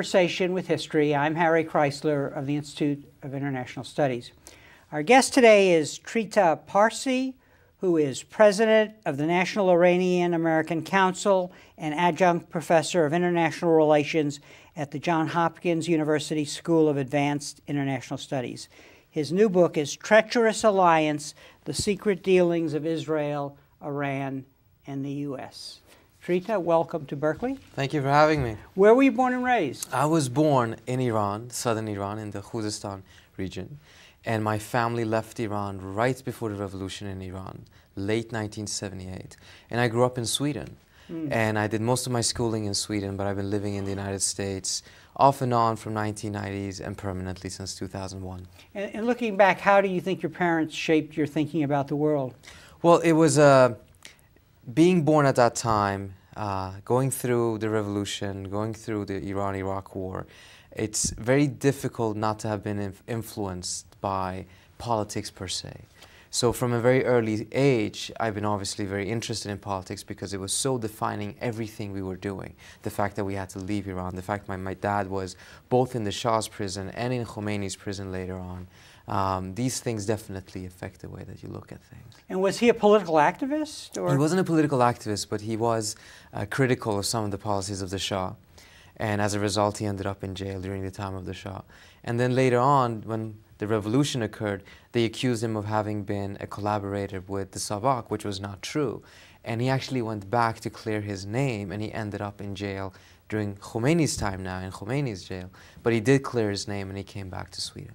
Conversation with History. I'm Harry Chrysler of the Institute of International Studies. Our guest today is Trita Parsi, who is president of the National Iranian-American Council and adjunct professor of international relations at the Johns Hopkins University School of Advanced International Studies. His new book is Treacherous Alliance: The Secret Dealings of Israel, Iran, and the U.S. Trita, welcome to Berkeley. Thank you for having me. Where were you born and raised? I was born in Iran, southern Iran, in the Khuzestan region. And my family left Iran right before the revolution in Iran, late 1978. And I grew up in Sweden. And I did most of my schooling in Sweden, but I've been living in the United States off and on from 1990s and permanently since 2001. And looking back, how do you think your parents shaped your thinking about the world? Well, it was being born at that time, going through the revolution, going through the Iran-Iraq war. It's very difficult not to have been influenced by politics per se. So from a very early age, I've been obviously very interested in politics because it was so defining everything we were doing. The fact that we had to leave Iran, the fact my dad was both in the Shah's prison and in Khomeini's prison later on. These things definitely affect the way that you look at things. And was he a political activist? Or? He wasn't a political activist, but he was critical of some of the policies of the Shah. And as a result, he ended up in jail during the time of the Shah. And then later on, when the revolution occurred, they accused him of having been a collaborator with the Savak, which was not true. And he actually went back to clear his name, and he ended up in jail during Khomeini's time now, in Khomeini's jail. But he did clear his name, and he came back to Sweden.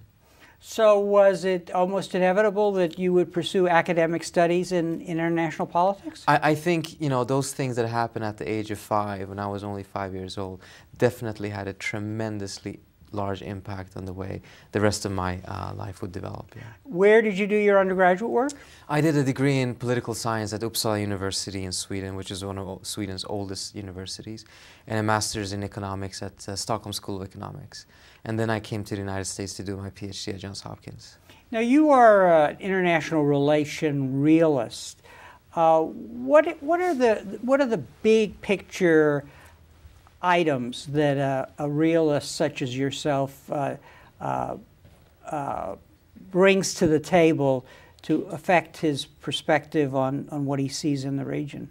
So was it almost inevitable that you would pursue academic studies in international politics? I think, you know, those things that happened at the age of 5, when I was only 5 years old, definitely had a tremendously large impact on the way the rest of my life would develop. Yeah. Where did you do your undergraduate work? I did a degree in political science at Uppsala University in Sweden, which is one of Sweden's oldest universities, and a master's in economics at Stockholm School of Economics. And then I came to the United States to do my PhD at Johns Hopkins. Now you are an international relation realist. What are the big picture items that a realist such as yourself brings to the table to affect his perspective on what he sees in the region?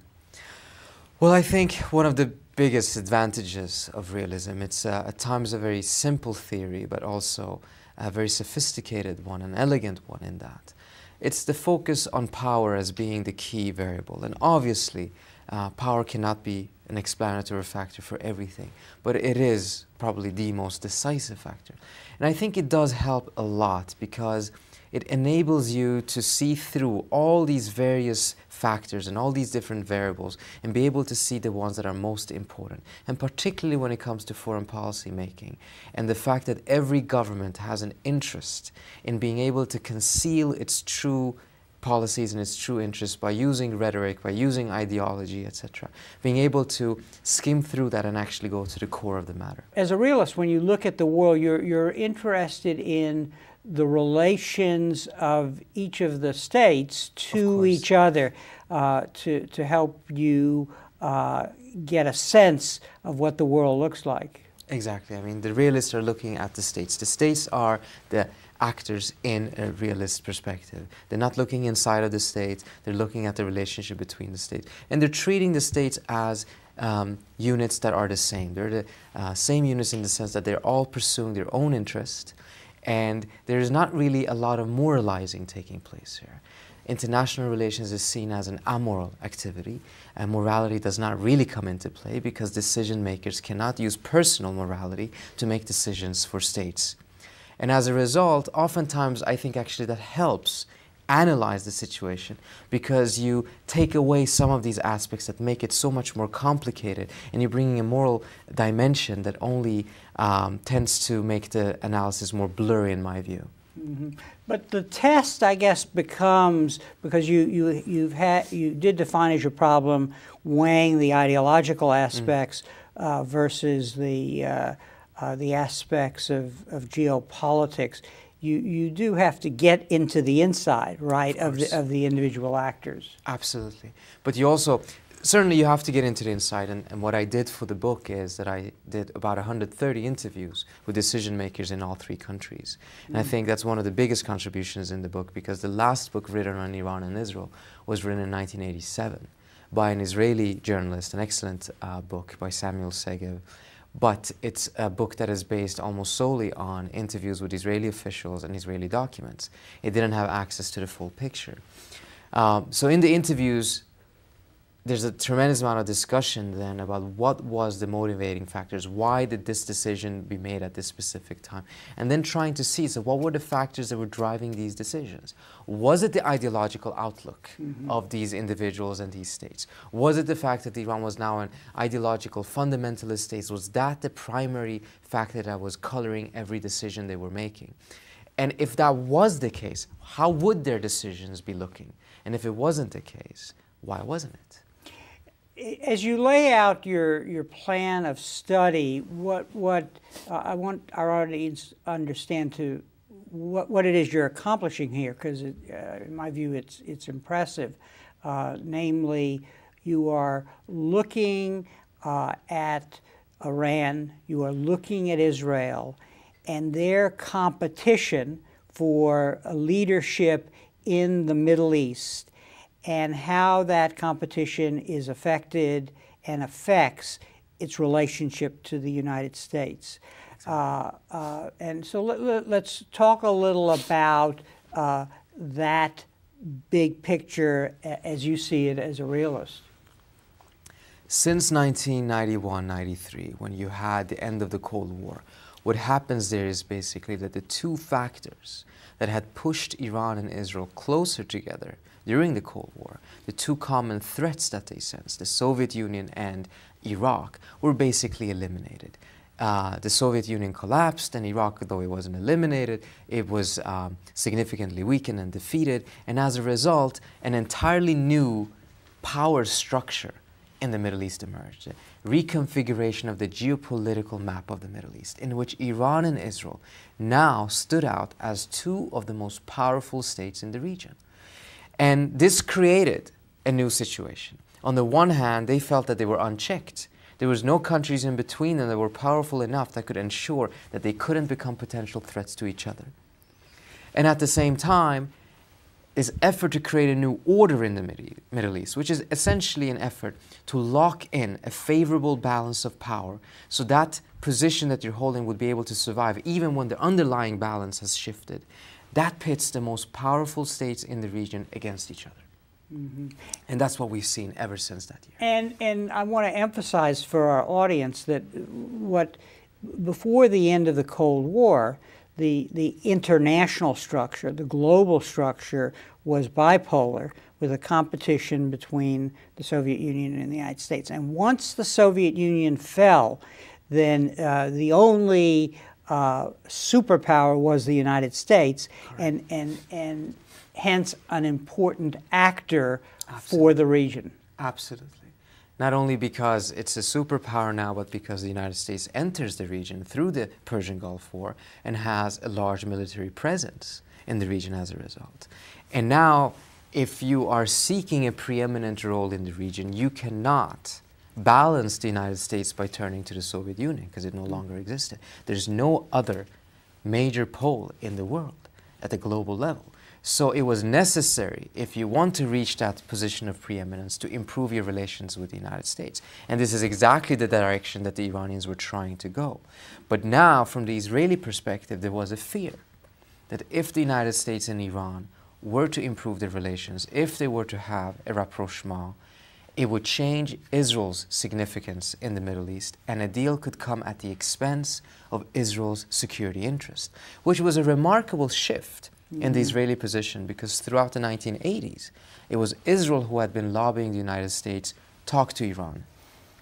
Well, I think one of the biggest advantages of realism, it's at times a very simple theory, but also a very sophisticated one, an elegant one in that. It's the focus on power as being the key variable. And obviously, power cannot be an explanatory factor for everything, but it is probably the most decisive factor. And I think it does help a lot because it enables you to see through all these various factors and all these different variables and be able to see the ones that are most important. And particularly when it comes to foreign policy making and the fact that every government has an interest in being able to conceal its true policies and its true interests by using rhetoric, by using ideology, etc. Being able to skim through that and actually go to the core of the matter. As a realist, when you look at the world, you're interested in the relations of each of the states to each other to help you get a sense of what the world looks like. Exactly. I mean, the realists are looking at the states. The states are the actors in a realist perspective. They're not looking inside of the state, they're looking at the relationship between the states. And they're treating the states as units that are the same. They're the same units in the sense that they're all pursuing their own interest, and there's not really a lot of moralizing taking place here. International relations is seen as an amoral activity, and morality does not really come into play because decision makers cannot use personal morality to make decisions for states. And as a result, oftentimes I think actually that helps analyze the situation because you take away some of these aspects that make it so much more complicated, and you're bringing a moral dimension that only tends to make the analysis more blurry in my view. Mm-hmm. But the test, I guess, becomes, because you did define as your problem weighing the ideological aspects versus the aspects of geopolitics. You do have to get into the inside, right, of the individual actors. Absolutely. But you also, Certainly you have to get into the inside, and what I did for the book is that I did about 130 interviews with decision makers in all three countries. And I think that's one of the biggest contributions in the book, because the last book written on Iran and Israel was written in 1987 by an Israeli journalist, an excellent book by Samuel Segev. But it's a book that is based almost solely on interviews with Israeli officials and Israeli documents. It didn't have access to the full picture. So in the interviews, there's a tremendous amount of discussion then about what was the motivating factors, why did this decision be made at this specific time, and then trying to see, so what were the factors that were driving these decisions? Was it the ideological outlook of these individuals and these states? Was it the fact that Iran was now an ideological fundamentalist state? Was that the primary factor that was coloring every decision they were making? And if that was the case, how would their decisions be looking? And if it wasn't the case, why wasn't it? As you lay out your plan of study, what I want our audience to understand what it is you're accomplishing here, because in my view it's impressive. Namely, you are looking at Iran, you are looking at Israel, and their competition for leadership in the Middle East, and how that competition is affected and affects its relationship to the United States. And so let's talk a little about that big picture as you see it as a realist. Since 1991-93, when you had the end of the Cold War, what happens there is basically that the two factors that had pushed Iran and Israel closer together during the Cold War, the two common threats that they sensed, the Soviet Union and Iraq, were basically eliminated. The Soviet Union collapsed, and Iraq, though it wasn't eliminated, it was significantly weakened and defeated, and as a result, an entirely new power structure in the Middle East emerged. A reconfiguration of the geopolitical map of the Middle East, in which Iran and Israel now stood out as two of the most powerful states in the region. And this created a new situation. On the one hand, they felt that they were unchecked. There was no countries in between them that were powerful enough that could ensure that they couldn't become potential threats to each other. And at the same time, this effort to create a new order in the Middle East, which is essentially an effort to lock in a favorable balance of power, so that position that you're holding would be able to survive even when the underlying balance has shifted. That pits the most powerful states in the region against each other. And that's what we've seen ever since that year. And I want to emphasize for our audience that before the end of the Cold War, the international structure, the global structure, was bipolar, with a competition between the Soviet Union and the United States. And once the Soviet Union fell, then the only superpower was the United States, and hence an important actor for the region. Absolutely. Not only because it's a superpower now, but because the United States enters the region through the Persian Gulf War and has a large military presence in the region as a result. And now, if you are seeking a preeminent role in the region, you cannot balance the United States by turning to the Soviet Union, because it no longer existed. There's no other major pole in the world at the global level. So it was necessary, if you want to reach that position of preeminence, to improve your relations with the United States. And this is exactly the direction that the Iranians were trying to go. But now, from the Israeli perspective, there was a fear that if the United States and Iran were to improve their relations, if they were to have a rapprochement, it would change Israel's significance in the Middle East, and a deal could come at the expense of Israel's security interest, which was a remarkable shift in the Israeli position, because throughout the 1980s, it was Israel who had been lobbying the United States, talk to Iran,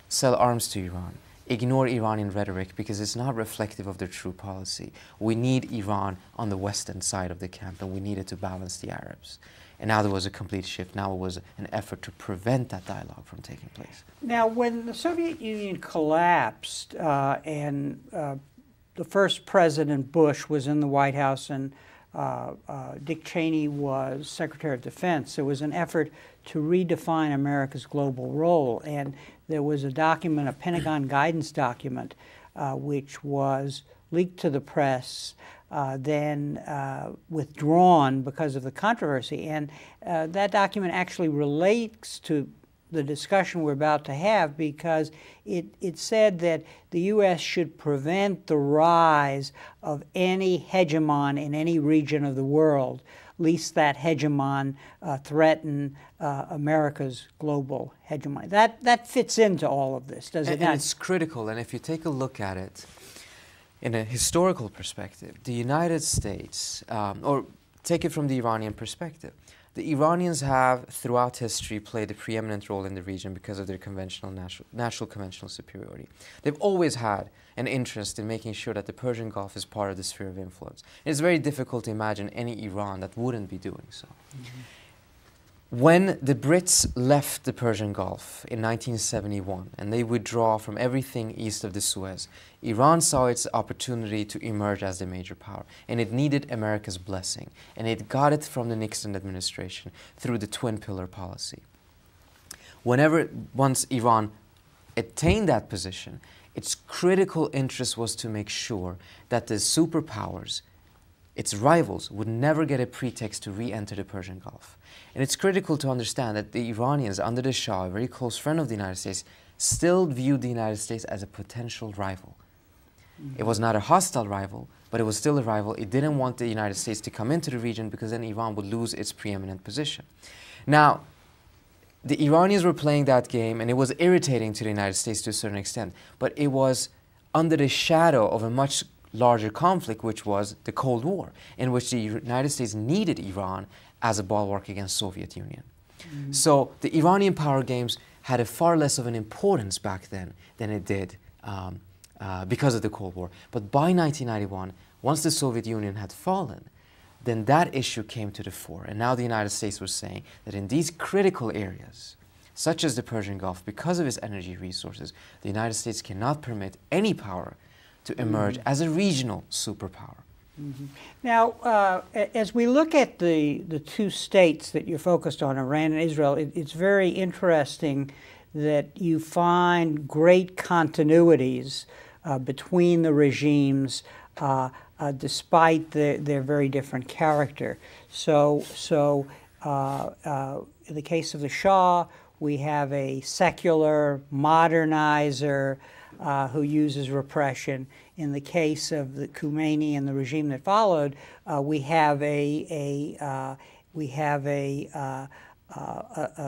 sell arms to Iran, ignore Iranian rhetoric because it's not reflective of their true policy. We need Iran on the western side of the camp, and we needed to balance the Arabs. And now there was a complete shift. Now it was an effort to prevent that dialogue from taking place. Now, when the Soviet Union collapsed and the first President Bush was in the White House, and Dick Cheney was Secretary of Defense, there was an effort to redefine America's global role. And there was a document, a Pentagon guidance document, which was leaked to the press, then withdrawn because of the controversy. And that document actually relates to the discussion we're about to have, because it said that the U.S. should prevent the rise of any hegemon in any region of the world, lest that hegemon threaten America's global hegemony. That fits into all of this, does it not? And it's critical, and if you take a look at it in a historical perspective, the United States, or take it from the Iranian perspective, the Iranians have, throughout history, played a preeminent role in the region because of their natural conventional superiority. They've always had an interest in making sure that the Persian Gulf is part of the sphere of influence. And it's very difficult to imagine any Iran that wouldn't be doing so. Mm-hmm. When the Brits left the Persian Gulf in 1971 and they withdrew from everything east of the Suez, Iran saw its opportunity to emerge as the major power, and it needed America's blessing, and it got it from the Nixon administration through the twin pillar policy. Once Iran attained that position, its critical interest was to make sure that the superpowers, its rivals, would never get a pretext to re-enter the Persian Gulf. And it's critical to understand that the Iranians, under the Shah, a very close friend of the United States, still viewed the United States as a potential rival. Mm-hmm. It was not a hostile rival, but it was still a rival. It didn't want the United States to come into the region because then Iran would lose its preeminent position. Now, the Iranians were playing that game, and it was irritating to the United States to a certain extent, but it was under the shadow of a much larger conflict, which was the Cold War, in which the United States needed Iran as a bulwark against Soviet Union. Mm-hmm. So the Iranian power games had a far less of an importance back then than it did because of the Cold War. But by 1991, once the Soviet Union had fallen, then that issue came to the fore. And now the United States was saying that in these critical areas, such as the Persian Gulf, because of its energy resources, the United States cannot permit any power to emerge as a regional superpower. Mm-hmm. Now, as we look at the two states that you're focused on, Iran and Israel, it's very interesting that you find great continuities between the regimes despite their very different character. So in the case of the Shah, we have a secular modernizer who uses repression. In the case of the Khomeini and the regime that followed, we have a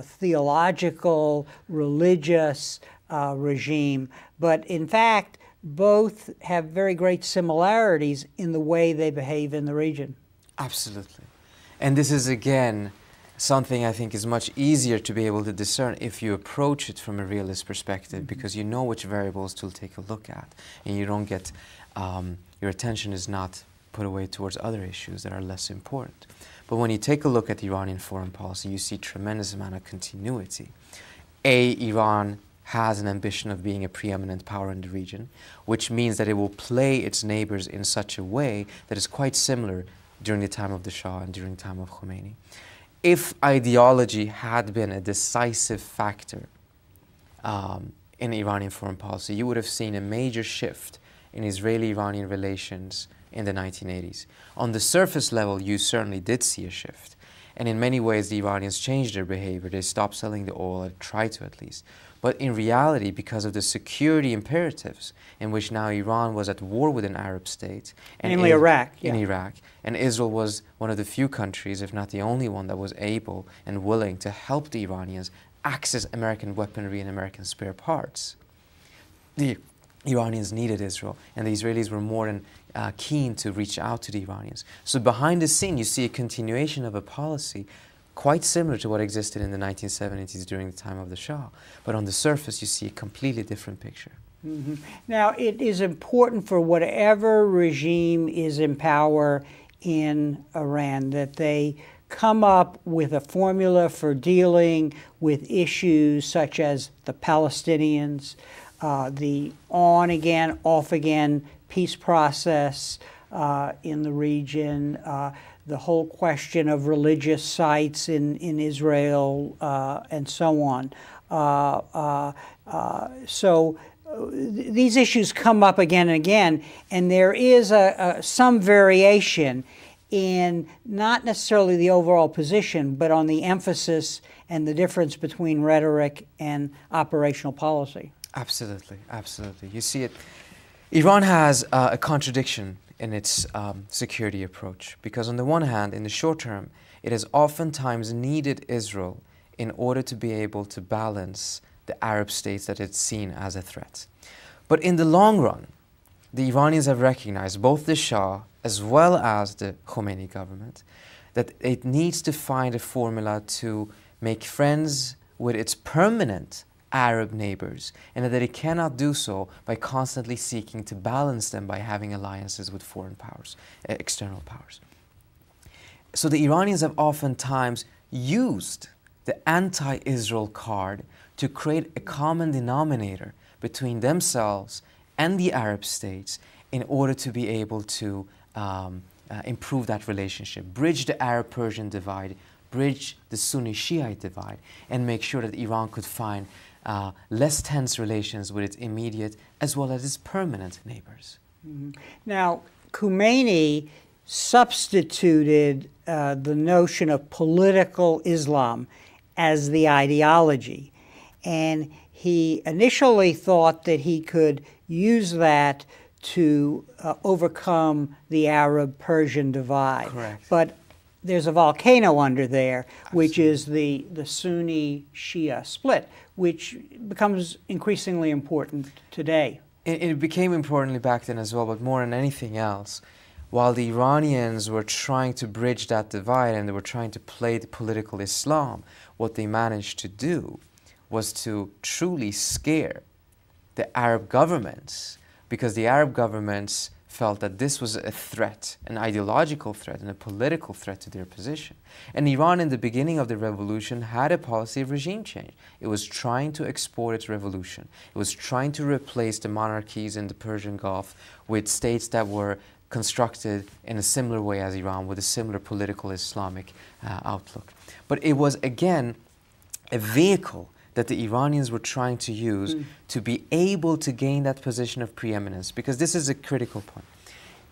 theological, religious regime. But in fact, both have very great similarities in the way they behave in the region. Absolutely. And this is, again, something I think is much easier to be able to discern if you approach it from a realist perspective, because you know which variables to take a look at, and you don't get, your attention is not put away towards other issues that are less important. But when you take a look at Iranian foreign policy, you see tremendous amount of continuity. Iran has an ambition of being a preeminent power in the region, which means that it will play its neighbors in such a way that is quite similar during the time of the Shah and during the time of Khomeini. If ideology had been a decisive factor in Iranian foreign policy, you would have seen a major shift in Israeli-Iranian relations in the 1980s. On the surface level, you certainly did see a shift. And in many ways, the Iranians changed their behavior. They stopped selling the oil, or tried to at least. But in reality, because of the security imperatives in which now Iran was at war with an Arab state, and namely Iraq. In Iraq, and Israel was one of the few countries, if not the only one, that was able and willing to help the Iranians access American weaponry and American spare parts. The Iranians needed Israel, and the Israelis were more than keen to reach out to the Iranians. So behind the scene, you see a continuation of a policy quite similar to what existed in the 1970s during the time of the Shah. But on the surface, you see a completely different picture. Mm-hmm. Now, it is important for whatever regime is in power in Iran that they come up with a formula for dealing with issues such as the Palestinians, the on-again, off-again peace process, in the region, the whole question of religious sites in Israel, and so on. These issues come up again and again, and there is some variation in not necessarily the overall position, but on the emphasis and the difference between rhetoric and operational policy. Absolutely, absolutely. You see it. Iran has a contradiction in its security approach, because on the one hand, in the short term, it has oftentimes needed Israel in order to be able to balance the Arab states that it's seen as a threat. But in the long run, the Iranians have recognized, both the Shah as well as the Khomeini government, that it needs to find a formula to make friends with its permanent Arab neighbors, and that it cannot do so by constantly seeking to balance them by having alliances with foreign powers, external powers. So the Iranians have oftentimes used the anti-Israel card to create a common denominator between themselves and the Arab states in order to be able to improve that relationship, bridge the Arab-Persian divide, bridge the Sunni-Shiite divide, and make sure that Iran could find less tense relations with its immediate as well as its permanent neighbors. Mm-hmm. Now, Khomeini substituted the notion of political Islam as the ideology, and he initially thought that he could use that to overcome the Arab-Persian divide. Correct. But there's a volcano under there, Absolutely. which is the Sunni-Shia split, which becomes increasingly important today. It became importantly back then as well, but more than anything else, while the Iranians were trying to bridge that divide and they were trying to play the political Islam, what they managed to do was to truly scare the Arab governments, because the Arab governments felt that this was a threat, an ideological threat and a political threat to their position. And Iran, in the beginning of the revolution, had a policy of regime change. It was trying to export its revolution. It was trying to replace the monarchies in the Persian Gulf with states that were constructed in a similar way as Iran, with a similar political Islamic outlook. But it was, again, a vehicle that the Iranians were trying to use to be able to gain that position of preeminence, because this is a critical point.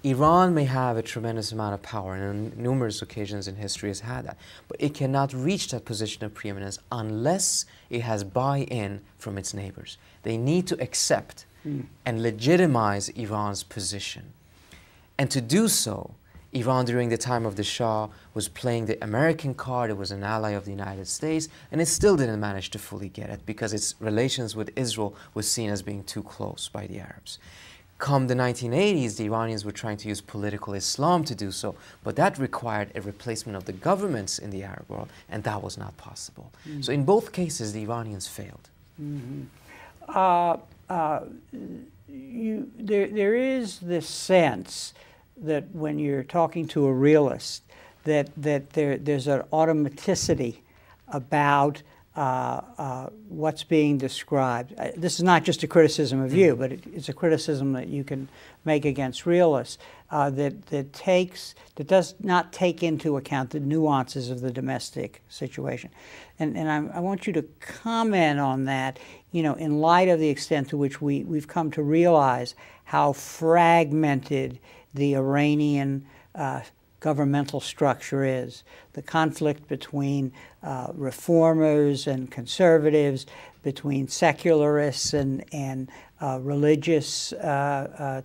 Iran may have a tremendous amount of power, and on numerous occasions in history has had that, but it cannot reach that position of preeminence unless it has buy-in from its neighbors. They need to accept and legitimize Iran's position. And to do so, Iran, during the time of the Shah, was playing the American card. It was an ally of the United States, and it still didn't manage to fully get it because its relations with Israel was seen as being too close by the Arabs. Come the 1980s, the Iranians were trying to use political Islam to do so, but that required a replacement of the governments in the Arab world, and that was not possible. So in both cases, the Iranians failed. There is this sense that when you're talking to a realist, that there's an automaticity about what's being described. This is not just a criticism of you, but it's a criticism that you can make against realists that does not take into account the nuances of the domestic situation. And I want you to comment on that, in light of the extent to which we've come to realize how fragmented the Iranian governmental structure is. The conflict between reformers and conservatives, between secularists and religious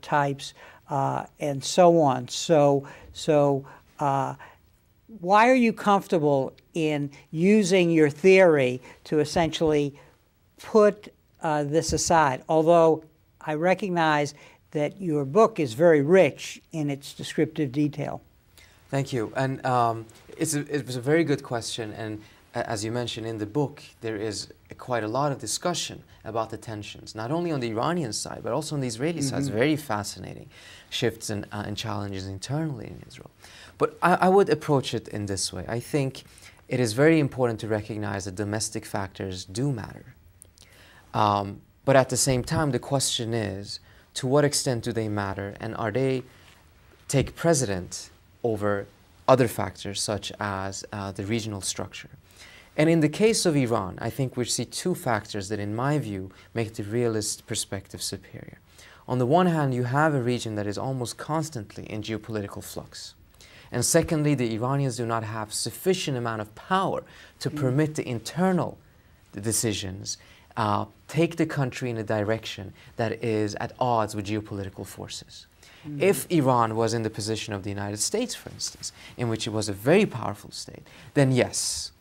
types, and so on. So why are you comfortable in using your theory to essentially put this aside? Although I recognize that your book is very rich in its descriptive detail. Thank you. And it was a very good question. And as you mentioned in the book, there is quite a lot of discussion about the tensions, not only on the Iranian side, but also on the Israeli side. It's very fascinating shifts and challenges internally in Israel. But I would approach it in this way. I think it is very important to recognize that domestic factors do matter. But at the same time, the question is, to what extent do they matter, and are they take precedent over other factors such as the regional structure. And in the case of Iran, I think we see two factors that, in my view, make the realist perspective superior. On the one hand, you have a region that is almost constantly in geopolitical flux. And secondly, the Iranians do not have sufficient amount of power to permit the internal decisions take the country in a direction that is at odds with geopolitical forces. If Iran was in the position of the United States, for instance, in which it was a very powerful state, then yes.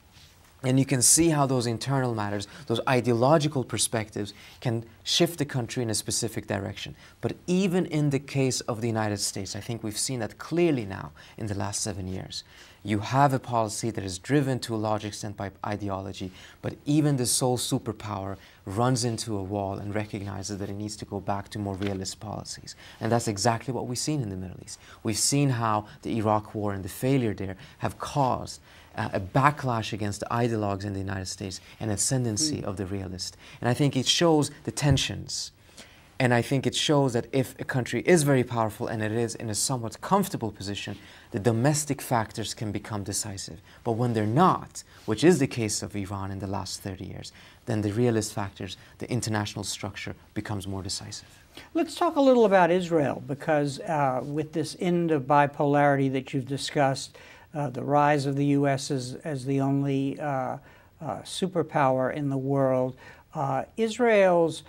And you can see how those internal matters, those ideological perspectives, can shift the country in a specific direction. But even in the case of the United States, I think we've seen that clearly now in the last 7 years. You have a policy that is driven to a large extent by ideology, but even the sole superpower runs into a wall and recognizes that it needs to go back to more realist policies. And that's exactly what we've seen in the Middle East. We've seen how the Iraq War and the failure there have caused a backlash against the ideologues in the United States, an ascendancy of the realist. And I think it shows the tensions. And I think it shows that if a country is very powerful and it is in a somewhat comfortable position, the domestic factors can become decisive. But when they're not, which is the case of Iran in the last 30 years, then the realist factors, the international structure, becomes more decisive. Let's talk a little about Israel, because with this end of bipolarity that you've discussed, the rise of the U.S. as the only superpower in the world, Israel's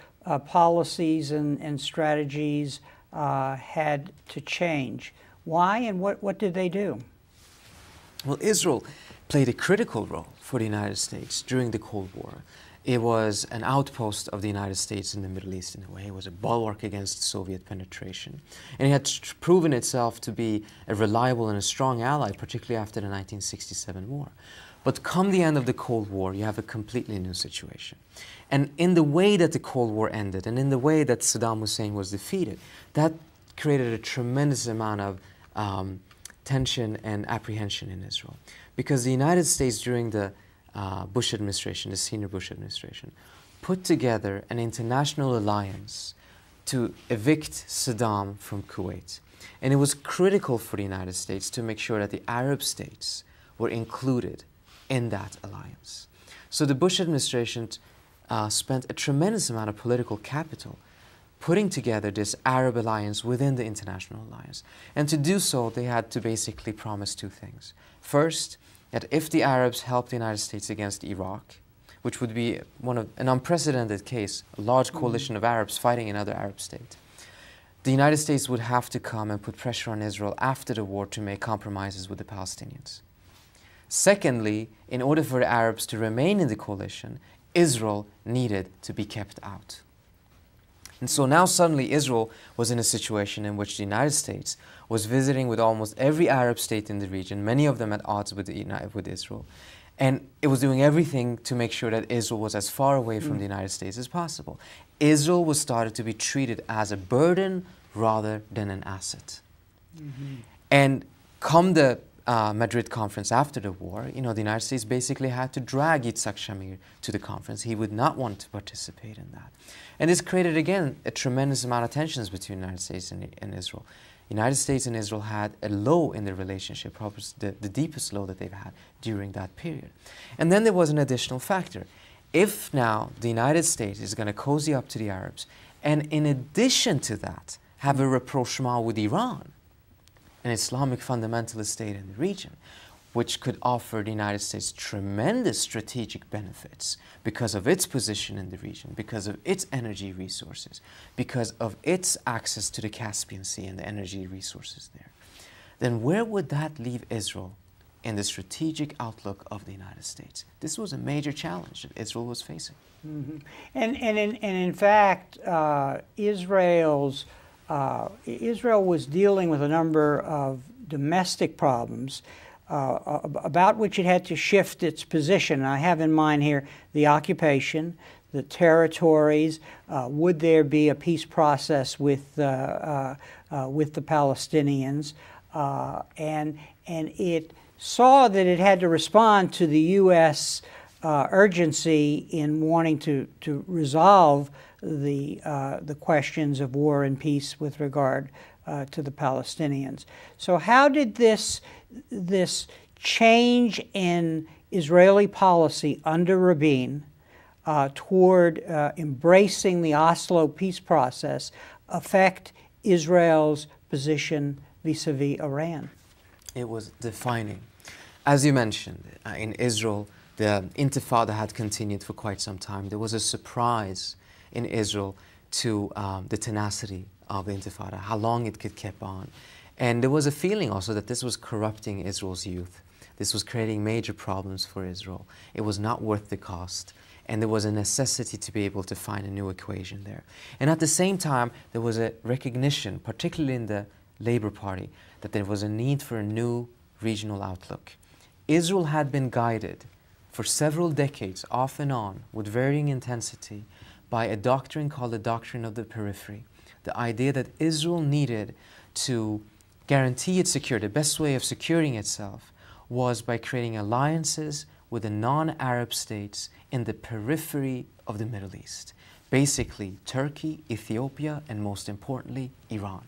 policies and strategies had to change. Why, and what did they do? Well, Israel played a critical role for the United States during the Cold War. It was an outpost of the United States in the Middle East in a way. It was a bulwark against Soviet penetration. And it had proven itself to be a reliable and a strong ally, particularly after the 1967 war. But come the end of the Cold War, you have a completely new situation. And in the way that the Cold War ended, and in the way that Saddam Hussein was defeated, that created a tremendous amount of tension and apprehension in Israel. Because the United States, during the Bush administration, the senior Bush administration, put together an international alliance to evict Saddam from Kuwait. And it was critical for the United States to make sure that the Arab states were included in that alliance. So the Bush administration spent a tremendous amount of political capital putting together this Arab alliance within the international alliance. And to do so, they had to basically promise two things. First, that if the Arabs helped the United States against Iraq, which would be an unprecedented case, a large coalition of Arabs fighting another Arab state, the United States would have to come and put pressure on Israel after the war to make compromises with the Palestinians. Secondly, in order for the Arabs to remain in the coalition, Israel needed to be kept out. And so now suddenly Israel was in a situation in which the United States was visiting with almost every Arab state in the region, many of them at odds with Israel. And it was doing everything to make sure that Israel was as far away from the United States as possible. Israel was started to be treated as a burden rather than an asset. And come the Madrid conference after the war, the United States basically had to drag Yitzhak Shamir to the conference. He would not want to participate in that. And this created, again, a tremendous amount of tensions between the United States and Israel. The United States and Israel had a low in their relationship, probably the deepest low that they've had during that period. And then there was an additional factor. If now the United States is going to cozy up to the Arabs, and in addition to that, have a rapprochement with Iran, an Islamic fundamentalist state in the region, which could offer the United States tremendous strategic benefits because of its position in the region, because of its energy resources, because of its access to the Caspian Sea and the energy resources there, then where would that leave Israel in the strategic outlook of the United States? This was a major challenge that Israel was facing. And in fact, Israel was dealing with a number of domestic problems about which it had to shift its position. I have in mind here the occupation, the territories. Would there be a peace process with the Palestinians? And it saw that it had to respond to the U.S. Urgency in wanting to resolve the questions of war and peace with regard to the Palestinians. So how did this change in Israeli policy under Rabin toward embracing the Oslo peace process affect Israel's position vis-a-vis Iran? It was defining. As you mentioned, in Israel, the Intifada had continued for quite some time. There was a surprise in Israel to the tenacity of the Intifada, how long it could keep on. And there was a feeling also that this was corrupting Israel's youth. This was creating major problems for Israel. It was not worth the cost. And there was a necessity to be able to find a new equation there. And at the same time, there was a recognition, particularly in the Labour Party, that there was a need for a new regional outlook. Israel had been guided for several decades, off and on, with varying intensity, by a doctrine called the doctrine of the periphery. The idea that Israel needed to guarantee its security. The best way of securing itself was by creating alliances with the non-Arab states in the periphery of the Middle East. Basically, Turkey, Ethiopia, and most importantly, Iran.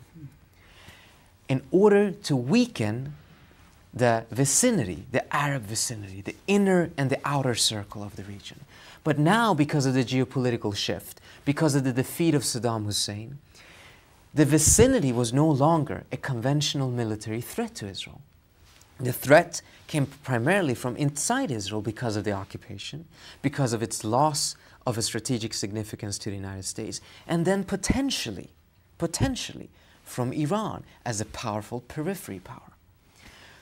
In order to weaken the vicinity, the Arab vicinity, the inner and the outer circle of the region. But now, because of the geopolitical shift, because of the defeat of Saddam Hussein, the vicinity was no longer a conventional military threat to Israel. The threat came primarily from inside Israel because of the occupation, because of its loss of a strategic significance to the United States, and then potentially from Iran as a powerful periphery power.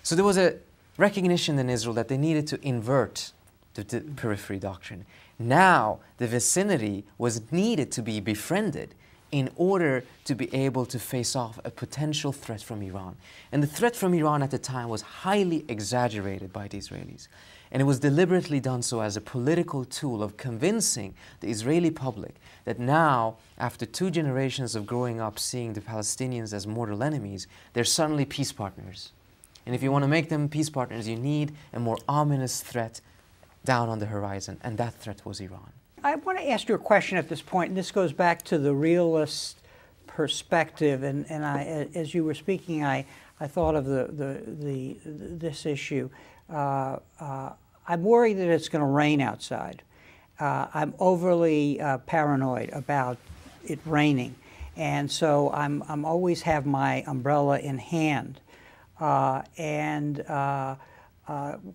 So there was a recognition in Israel that they needed to invert the periphery doctrine. Now the vicinity was needed to be befriended in order to be able to face off a potential threat from Iran. And the threat from Iran at the time was highly exaggerated by the Israelis. And it was deliberately done so as a political tool of convincing the Israeli public that now, after 2 generations of growing up seeing the Palestinians as mortal enemies, they're suddenly peace partners. And if you want to make them peace partners, you need a more ominous threat down on the horizon, and that threat was Iran. I want to ask you a question at this point, and this goes back to the realist perspective. And as you were speaking, I thought of this issue. I'm worried that it's going to rain outside. I'm overly paranoid about it raining, and so I'm always have my umbrella in hand. And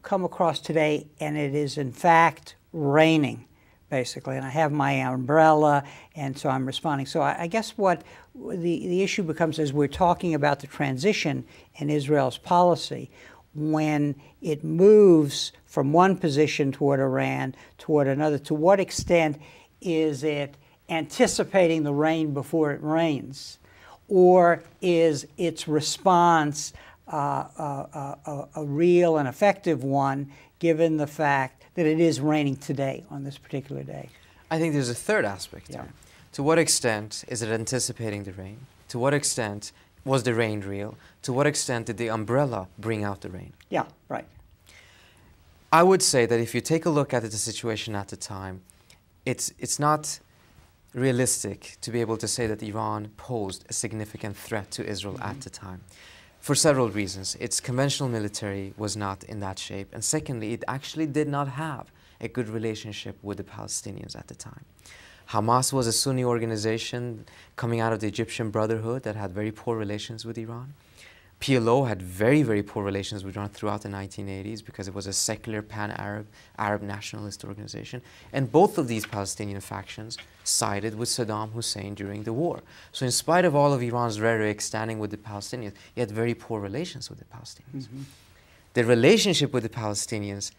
come across today, and it is in fact raining, basically, and I have my umbrella, and so I'm responding. So I guess what the issue becomes is we're talking about the transition in Israel's policy when it moves from one position toward Iran toward another. To what extent is it anticipating the rain before it rains, or is its response a real and effective one, given the fact that it is raining today, on this particular day? I think there's a third aspect here. To what extent is it anticipating the rain? To what extent was the rain real? To what extent did the umbrella bring out the rain? Yeah, right. I would say that if you take a look at the situation at the time, it's not realistic to be able to say that Iran posed a significant threat to Israel at the time. For several reasons. Its conventional military was not in that shape. And secondly, it actually did not have a good relationship with the Palestinians at the time. Hamas was a Sunni organization coming out of the Egyptian Brotherhood that had very poor relations with Iran. PLO had very, very poor relations with Iran throughout the 1980s because it was a secular pan-Arab, Arab nationalist organization. And both of these Palestinian factions sided with Saddam Hussein during the war. So in spite of all of Iran's rhetoric standing with the Palestinians, he had very poor relations with the Palestinians. The relationship with the Palestinians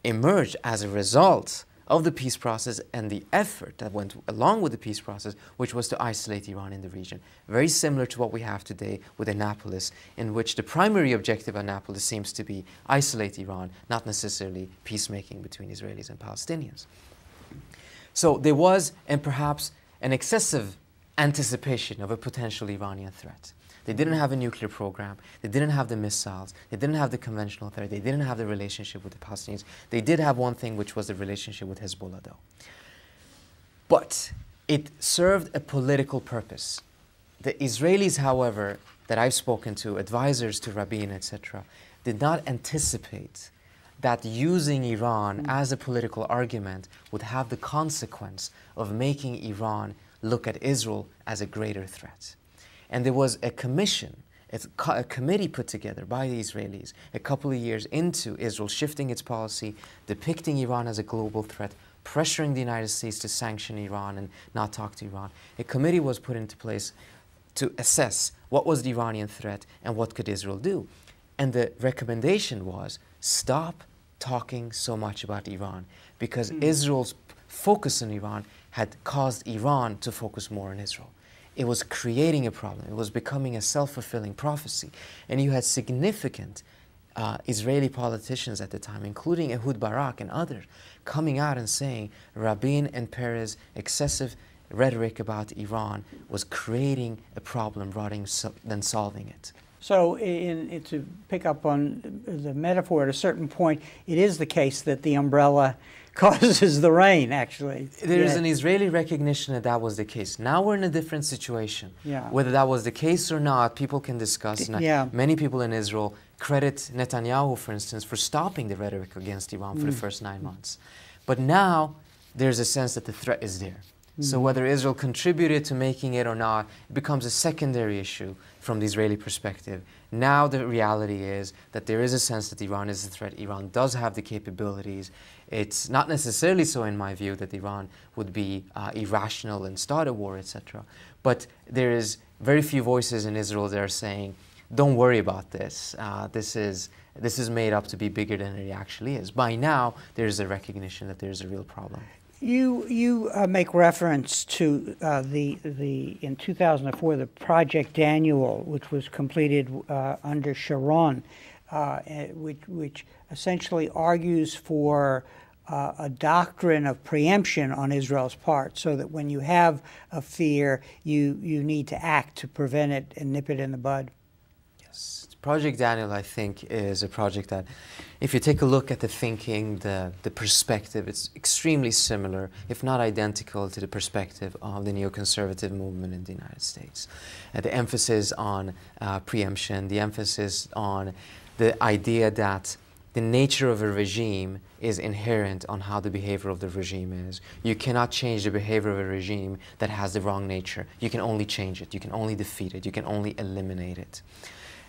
emerged as a result of the peace process and the effort that went along with the peace process, which was to isolate Iran in the region. Very similar to what we have today with Annapolis, in which the primary objective of Annapolis seems to be isolate Iran, not necessarily peacemaking between Israelis and Palestinians. So there was, and perhaps, an excessive anticipation of a potential Iranian threat. They didn't have a nuclear program. They didn't have the missiles. They didn't have the conventional threat. They didn't have the relationship with the Palestinians. They did have one thing, which was the relationship with Hezbollah, though. But it served a political purpose. The Israelis, however, that I've spoken to, advisors to Rabin, etc., did not anticipate that using Iran as a political argument would have the consequence of making Iran look at Israel as a greater threat. And there was a commission, a committee put together by the Israelis a couple of years into Israel shifting its policy, depicting Iran as a global threat, pressuring the United States to sanction Iran and not talk to Iran. A committee was put into place to assess what was the Iranian threat and what could Israel do. And the recommendation was, stop talking so much about Iran, because Israel's focus on Iran had caused Iran to focus more on Israel. It was creating a problem. It was becoming a self-fulfilling prophecy. And you had significant Israeli politicians at the time, including Ehud Barak and others, coming out and saying Rabin and Peres' excessive rhetoric about Iran was creating a problem rather than solving it. So to pick up on the metaphor, at a certain point, it is the case that the umbrella causes the rain, actually. There is an Israeli recognition that that was the case. Now we're in a different situation. Yeah. Whether that was the case or not, people can discuss. Many people in Israel credit Netanyahu, for instance, for stopping the rhetoric against Iran for the first 9 months. But now there's a sense that the threat is there. So whether Israel contributed to making it or not, it becomes a secondary issue from the Israeli perspective. Now the reality is that there is a sense that Iran is a threat. Iran does have the capabilities. It's not necessarily so, in my view, that Iran would be irrational and start a war, etc. But there is very few voices in Israel that are saying, don't worry about this. This is made up to be bigger than it actually is. By now, there is a recognition that there is a real problem. You make reference to in 2004, the Project Daniel, which was completed under Sharon, which essentially argues for a doctrine of preemption on Israel's part, so that when you have a fear, you need to act to prevent it and nip it in the bud. Yes, Project Daniel, I think, is a project that, if you take a look at the thinking, the perspective, it's extremely similar, if not identical, to the perspective of the neoconservative movement in the United States. The emphasis on preemption, the emphasis on the idea that the nature of a regime is inherent on how the behavior of the regime is. You cannot change the behavior of a regime that has the wrong nature. You can only change it. You can only defeat it. You can only eliminate it.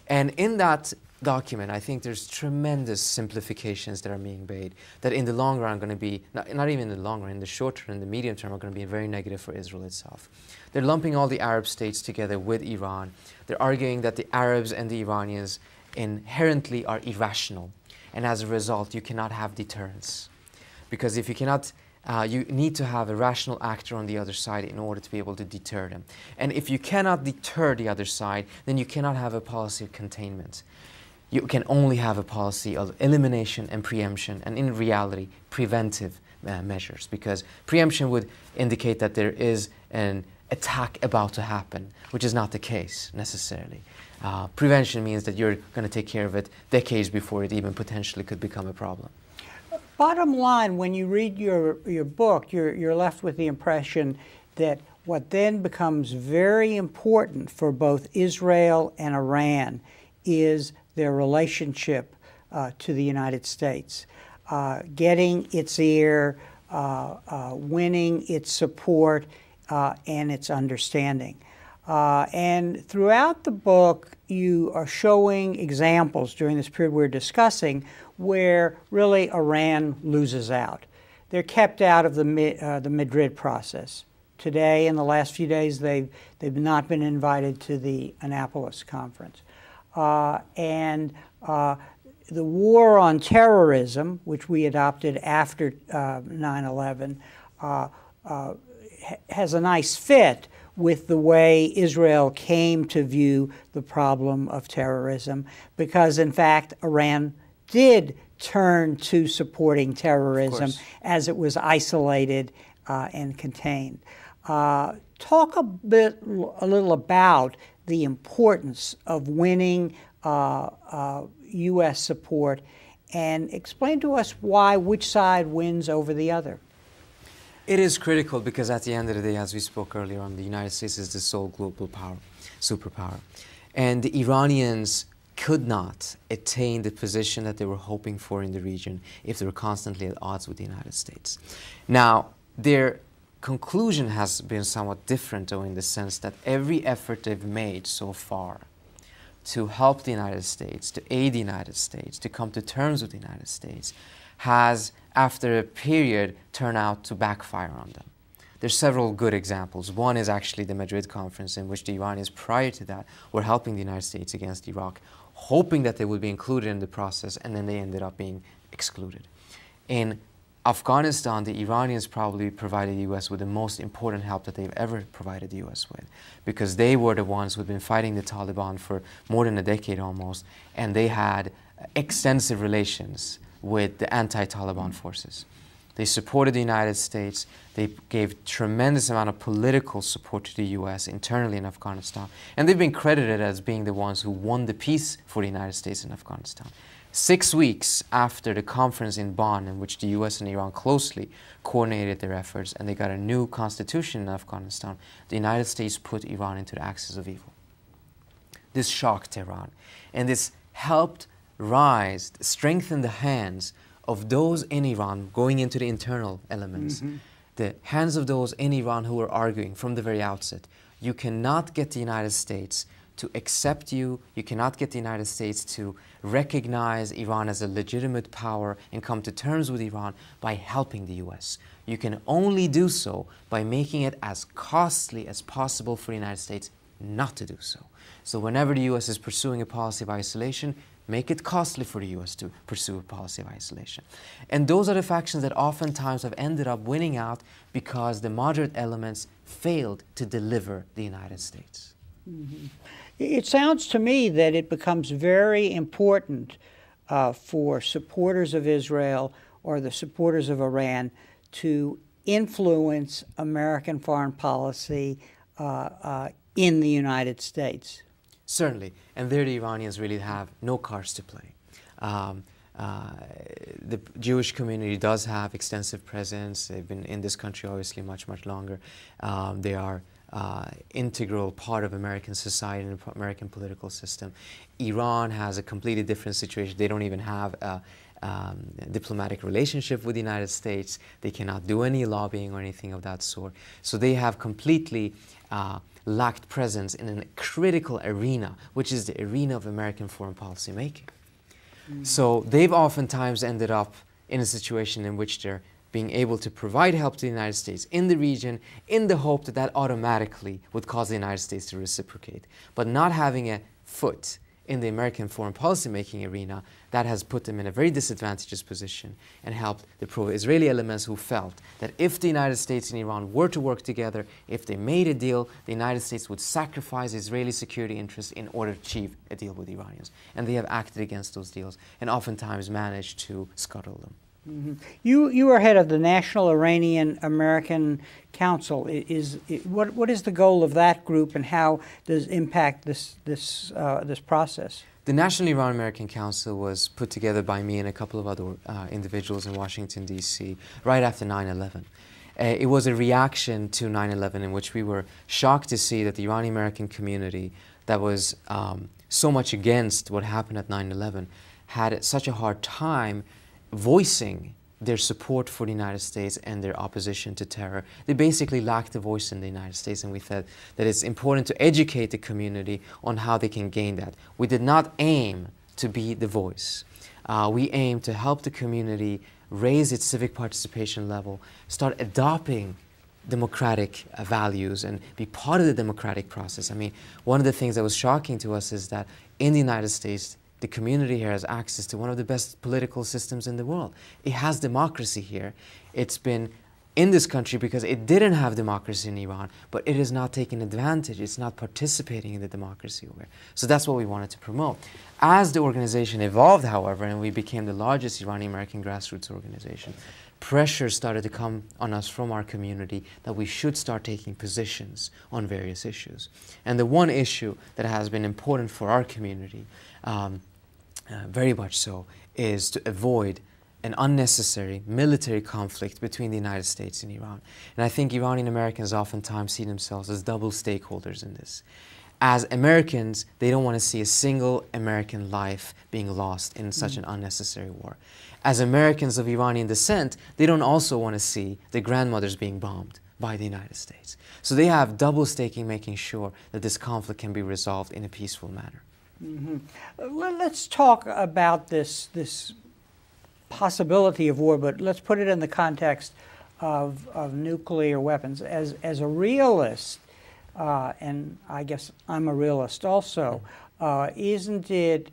And in that document, I think there's tremendous simplifications that are being made that in the long run are going to be, not even in the long run, in the short term, in the medium term, are going to be very negative for Israel itself. They're lumping all the Arab states together with Iran. They're arguing that the Arabs and the Iranians inherently are irrational. And as a result, you cannot have deterrence. Because if you cannot, you need to have a rational actor on the other side in order to be able to deter them. And if you cannot deter the other side, then you cannot have a policy of containment. You can only have a policy of elimination and preemption, and in reality, preventive measures. Because preemption would indicate that there is an attack about to happen, which is not the case necessarily. Prevention means that you're going to take care of it decades before it even potentially could become a problem. Bottom line, when you read your book, you're left with the impression that what then becomes very important for both Israel and Iran is their relationship to the United States, getting its ear, winning its support, and its understanding. And throughout the book, you are showing examples during this period we're discussing where really Iran loses out. They're kept out of the Madrid process. Today, in the last few days, they've not been invited to the Annapolis conference. And the war on terrorism, which we adopted after 9/11, has a nice fit with the way Israel came to view the problem of terrorism, because in fact Iran did turn to supporting terrorism as it was isolated and contained. Talk a little about the importance of winning U.S. support, and explain to us why which side wins over the other. It is critical because at the end of the day, as we spoke earlier on, the United States is the sole global power, superpower. And the Iranians could not attain the position that they were hoping for in the region if they were constantly at odds with the United States. Now, their conclusion has been somewhat different, though, in the sense that every effort they've made so far to help the United States, to aid the United States, to come to terms with the United States, has, after a period, turned out to backfire on them. There's several good examples. One is actually the Madrid conference, in which the Iranians, prior to that, were helping the United States against Iraq, hoping that they would be included in the process, and then they ended up being excluded. In Afghanistan, the Iranians probably provided the U.S. with the most important help that they've ever provided the U.S. with, because they were the ones who had been fighting the Taliban for more than a decade almost, and they had extensive relations with the anti-Taliban forces. They supported the United States. They gave tremendous amount of political support to the U.S. internally in Afghanistan, and they've been credited as being the ones who won the peace for the United States in Afghanistan. 6 weeks after the conference in Bonn, in which the U.S. and Iran closely coordinated their efforts, and they got a new constitution in Afghanistan, the United States put Iran into the axis of evil. This shocked Tehran, and this helped strengthen the hands of those in Iran, going into the internal elements, the hands of those in Iran who were arguing from the very outset, you cannot get the United States to accept you, you cannot get the United States to recognize Iran as a legitimate power and come to terms with Iran by helping the U.S. You can only do so by making it as costly as possible for the United States not to do so. So whenever the U.S. is pursuing a policy of isolation, make it costly for the U.S. to pursue a policy of isolation. And those are the factions that oftentimes have ended up winning out because the moderate elements failed to deliver the United States. It sounds to me that it becomes very important for supporters of Israel or the supporters of Iran to influence American foreign policy in the United States. Certainly, and there the Iranians really have no cards to play. The Jewish community does have extensive presence. They've been in this country obviously much, much longer. They are integral part of American society and American political system. Iran has a completely different situation. They don't even have a diplomatic relationship with the United States. They cannot do any lobbying or anything of that sort. So they have completely lacked presence in a critical arena, which is the arena of American foreign policy making. So they've oftentimes ended up in a situation in which they're being able to provide help to the United States in the region in the hope that that automatically would cause the United States to reciprocate. But not having a foot in the American foreign policy making arena, that has put them in a very disadvantageous position and helped the pro-Israeli elements who felt that if the United States and Iran were to work together, if they made a deal, the United States would sacrifice Israeli security interests in order to achieve a deal with the Iranians. And they have acted against those deals and oftentimes managed to scuttle them. You are head of the National Iranian-American Council. What is the goal of that group, and how does it impact this process? The National Iran-American Council was put together by me and a couple of other individuals in Washington, D.C. right after 9/11. It was a reaction to 9/11 in which we were shocked to see that the Iranian-American community that was so much against what happened at 9/11 had such a hard time voicing their support for the United States and their opposition to terror. They basically lacked a voice in the United States, and we thought that it's important to educate the community on how they can gain that. We did not aim to be the voice. We aim to help the community raise its civic participation level, start adopting democratic values and be part of the democratic process. I mean, one of the things that was shocking to us is that in the United States, the community here has access to one of the best political systems in the world. It has democracy here. It's been in this country because it didn't have democracy in Iran, but it is not taking advantage. It's not participating in the democracy over. So that's what we wanted to promote. As the organization evolved, however, and we became the largest Iranian-American grassroots organization, pressure started to come on us from our community that we should start taking positions on various issues. And the one issue that has been important for our community, very much so, is to avoid an unnecessary military conflict between the United States and Iran. And I think Iranian Americans oftentimes see themselves as double stakeholders in this. As Americans, they don't want to see a single American life being lost in such an unnecessary war. As Americans of Iranian descent, they don't also want to see their grandmothers being bombed by the United States. So they have double staking, making sure that this conflict can be resolved in a peaceful manner. Let's talk about this possibility of war, but let's put it in the context of nuclear weapons. As a realist, and I guess I'm a realist also, isn't it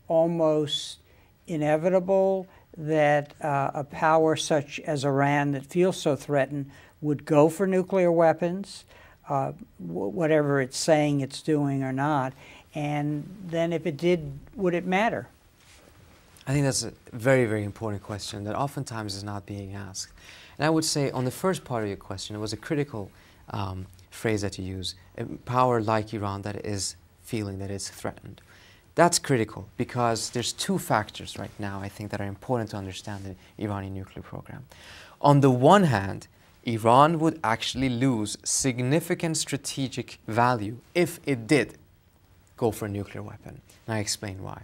almost inevitable that a power such as Iran that feels so threatened would go for nuclear weapons, whatever it's saying it's doing or not? And then if it did, would it matter? I think that's a very, very important question that oftentimes is not being asked. And I would say on the first part of your question, it was a critical phrase that you use, a power like Iran that is feeling that it's threatened. That's critical because there's two factors right now, I think, that are important to understand the Iranian nuclear program. On the one hand, Iran would actually lose significant strategic value if it did go for a nuclear weapon. And I explain why.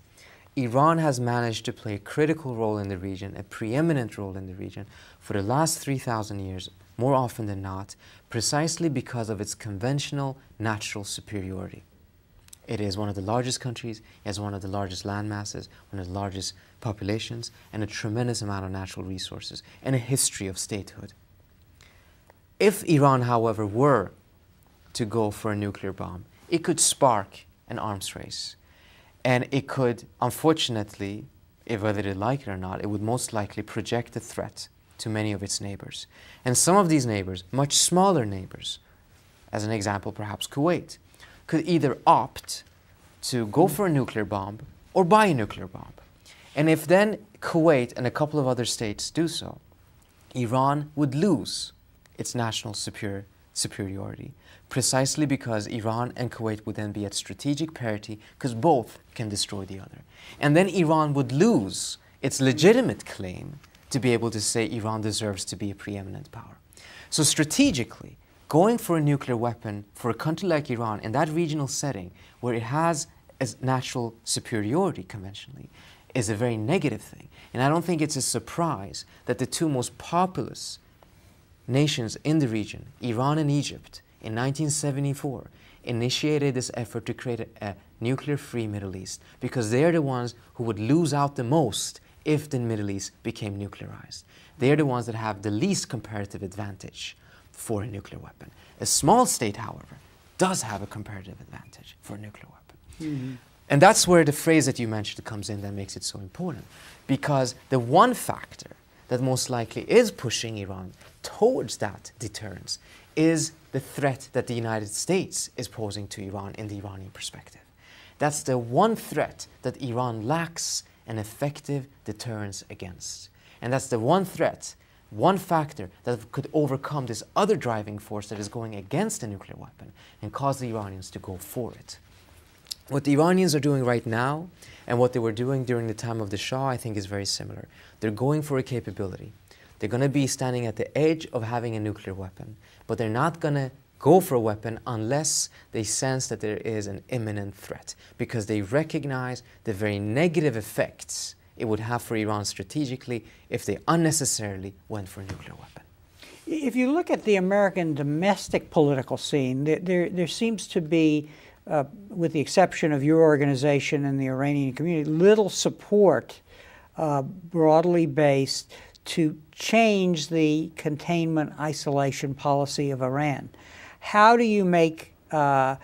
Iran has managed to play a critical role in the region, a preeminent role in the region, for the last 3,000 years, more often than not, precisely because of its conventional natural superiority. It is one of the largest countries, it has one of the largest land masses, one of the largest populations, and a tremendous amount of natural resources, and a history of statehood. If Iran, however, were to go for a nuclear bomb, it could spark an arms race. And it could, unfortunately, whether they like it or not, it would most likely project a threat to many of its neighbors. And some of these neighbors, much smaller neighbors, as an example, perhaps Kuwait, could either opt to go for a nuclear bomb or buy a nuclear bomb. And if then Kuwait and a couple of other states do so, Iran would lose its national superiority, precisely because Iran and Kuwait would then be at strategic parity because both can destroy the other. And then Iran would lose its legitimate claim to be able to say Iran deserves to be a preeminent power. So strategically, going for a nuclear weapon for a country like Iran in that regional setting where it has a natural superiority conventionally is a very negative thing. And I don't think it's a surprise that the two most populous nations in the region, Iran and Egypt, in 1974, initiated this effort to create a nuclear-free Middle East because they're the ones who would lose out the most if the Middle East became nuclearized. They're the ones that have the least comparative advantage for a nuclear weapon. A small state, however, does have a comparative advantage for a nuclear weapon. And that's where the phrase that you mentioned comes in that makes it so important. Because the one factor that most likely is pushing Iran towards that deterrence is the threat that the United States is posing to Iran in the Iranian perspective. That's the one threat that Iran lacks an effective deterrence against. And that's the one threat, one factor that could overcome this other driving force that is going against a nuclear weapon and cause the Iranians to go for it. What the Iranians are doing right now and what they were doing during the time of the Shah, I think, is very similar. They're going for a capability. They're going to be standing at the edge of having a nuclear weapon, but they're not going to go for a weapon unless they sense that there is an imminent threat, because they recognize the very negative effects it would have for Iran strategically if they unnecessarily went for a nuclear weapon. If you look at the American domestic political scene, there seems to be, with the exception of your organization and the Iranian community, little support, broadly based, to change the containment isolation policy of Iran. How do you make a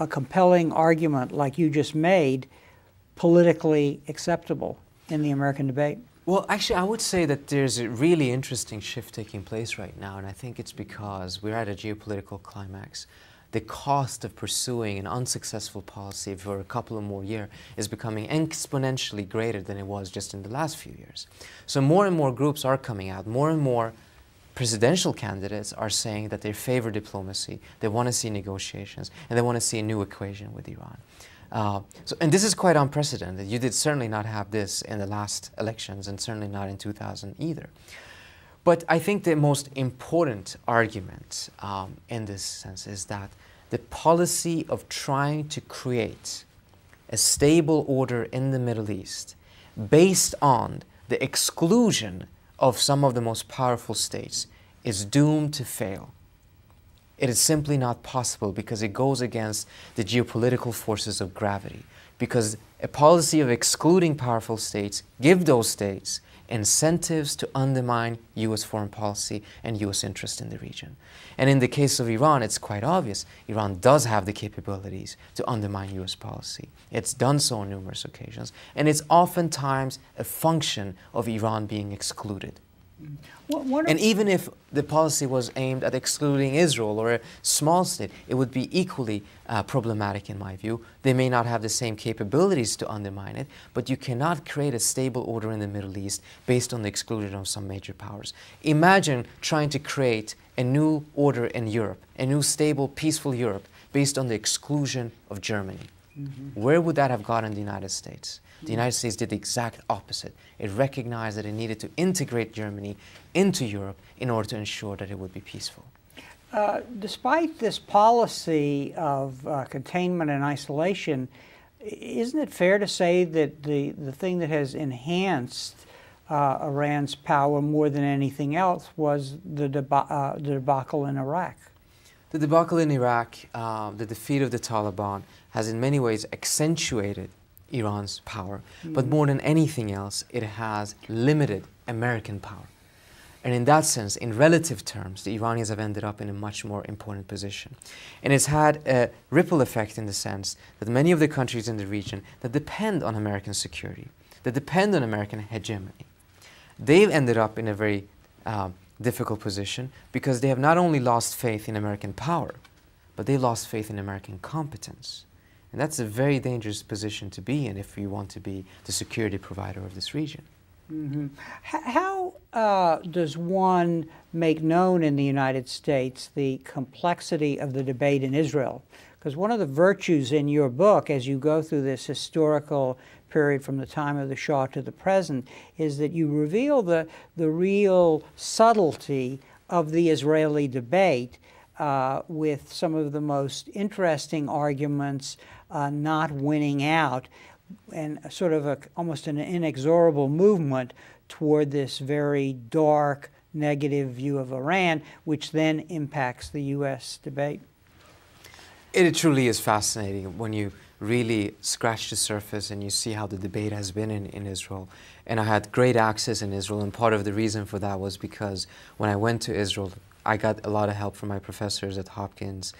compelling argument like you just made politically acceptable in the American debate? Well, actually, I would say that there's a really interesting shift taking place right now, and I think it's because we're at a geopolitical climax. The cost of pursuing an unsuccessful policy for a couple of more years is becoming exponentially greater than it was just in the last few years. So more and more groups are coming out, more and more presidential candidates are saying that they favor diplomacy, they want to see negotiations, and they want to see a new equation with Iran. And this is quite unprecedented. You did certainly not have this in the last elections, and certainly not in 2000 either. But I think the most important argument in this sense is that the policy of trying to create a stable order in the Middle East based on the exclusion of some of the most powerful states is doomed to fail. It is simply not possible because it goes against the geopolitical forces of gravity. Because a policy of excluding powerful states give those states incentives to undermine U.S. foreign policy and U.S. interest in the region. And in the case of Iran, it's quite obvious. Iran does have the capabilities to undermine U.S. policy. It's done so on numerous occasions. And it's oftentimes a function of Iran being excluded. And even if the policy was aimed at excluding Israel or a small state, it would be equally problematic in my view. They may not have the same capabilities to undermine it, but you cannot create a stable order in the Middle East based on the exclusion of some major powers. Imagine trying to create a new order in Europe, a new stable, peaceful Europe, based on the exclusion of Germany. Where would that have gotten the United States? The United States did the exact opposite. It recognized that it needed to integrate Germany into Europe in order to ensure that it would be peaceful. Despite this policy of containment and isolation, isn't it fair to say that the thing that has enhanced Iran's power more than anything else was the debacle in Iraq? The debacle in Iraq, the defeat of the Taliban, has in many ways accentuated Iran's power, but more than anything else, it has limited American power. And in that sense, in relative terms, the Iranians have ended up in a much more important position. And it's had a ripple effect in the sense that many of the countries in the region that depend on American security, that depend on American hegemony, they've ended up in a very difficult position because they have not only lost faith in American power, but they lost faith in American competence. And that's a very dangerous position to be in if you want to be the security provider of this region. How does one make known in the United States the complexity of the debate in Israel? Because one of the virtues in your book, as you go through this historical period from the time of the Shah to the present, is that you reveal the real subtlety of the Israeli debate with some of the most interesting arguments not winning out, and sort of almost an inexorable movement toward this very dark, negative view of Iran, which then impacts the U.S. debate. It truly is fascinating when you really scratch the surface and you see how the debate has been in Israel. And I had great access in Israel, and part of the reason for that was because when I went to Israel, I got a lot of help from my professors at Hopkins,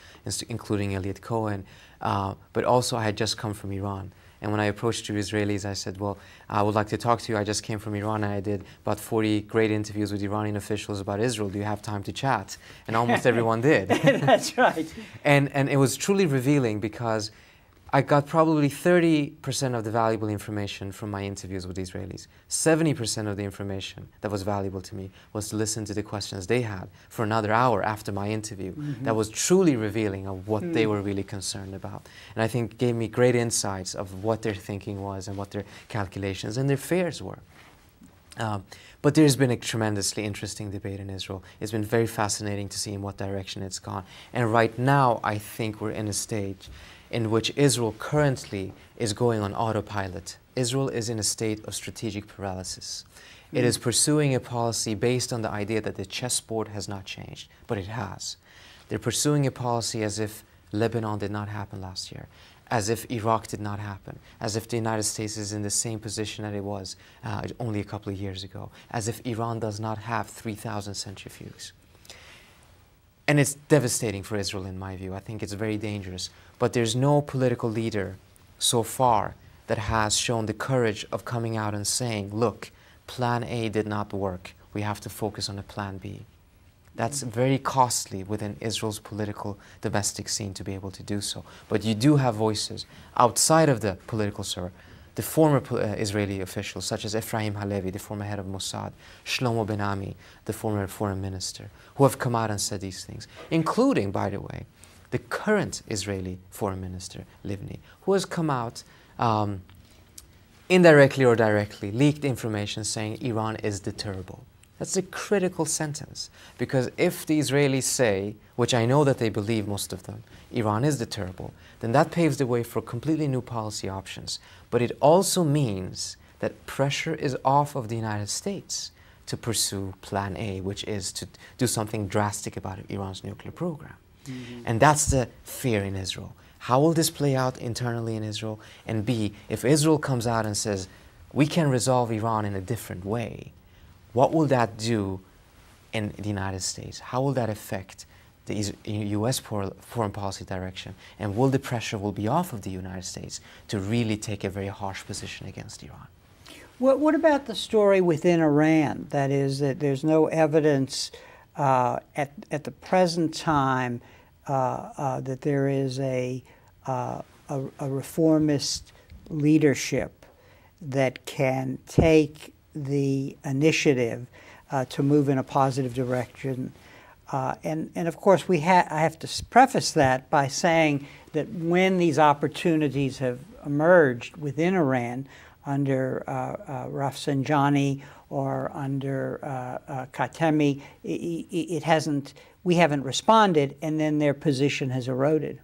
including Elliot Cohen, but also I had just come from Iran. And when I approached the Israelis, I said, well, I would like to talk to you. I just came from Iran, and I did about 40 great interviews with Iranian officials about Israel. Do you have time to chat? And almost everyone did. That's right. And it was truly revealing because I got probably 30% of the valuable information from my interviews with Israelis. 70% of the information that was valuable to me was to listen to the questions they had for another hour after my interview. That was truly revealing of what they were really concerned about. And I think gave me great insights of what their thinking was and what their calculations and their fears were. But there's been a tremendously interesting debate in Israel. It's been very fascinating to see in what direction it's gone. And right now, I think we're in a stage in which Israel currently is going on autopilot. Israel is in a state of strategic paralysis. It is pursuing a policy based on the idea that the chessboard has not changed, but it has. They're pursuing a policy as if Lebanon did not happen last year, as if Iraq did not happen, as if the United States is in the same position that it was only a couple of years ago, as if Iran does not have 3,000 centrifuges. And it's devastating for Israel, in my view. I think it's very dangerous. But there's no political leader so far that has shown the courage of coming out and saying, look, plan A did not work. We have to focus on a plan B. That's very costly within Israel's political domestic scene to be able to do so. But you do have voices outside of the political sphere. The former Israeli officials, such as Ephraim Halevi, the former head of Mossad, Shlomo Ben-Ami, the former foreign minister, who have come out and said these things, including, by the way, the current Israeli foreign minister, Livni, who has come out indirectly or directly, leaked information saying Iran is deterrable. That's a critical sentence, because if the Israelis say, which I know that they believe, most of them, Iran is deterrable, then that paves the way for completely new policy options. But it also means that pressure is off of the United States to pursue Plan A, which is to do something drastic about Iran's nuclear program. And that's the fear in Israel. How will this play out internally in Israel? And B, if Israel comes out and says, we can resolve Iran in a different way, what will that do in the United States? How will that affect the U.S. foreign policy direction? And will the pressure be off of the United States to really take a very harsh position against Iran? What about the story within Iran? That is, that there's no evidence at the present time that there is a reformist leadership that can take the initiative to move in a positive direction. And of course, I have to preface that by saying that when these opportunities have emerged within Iran under Rafsanjani or under Khatami, we haven't responded, and then their position has eroded.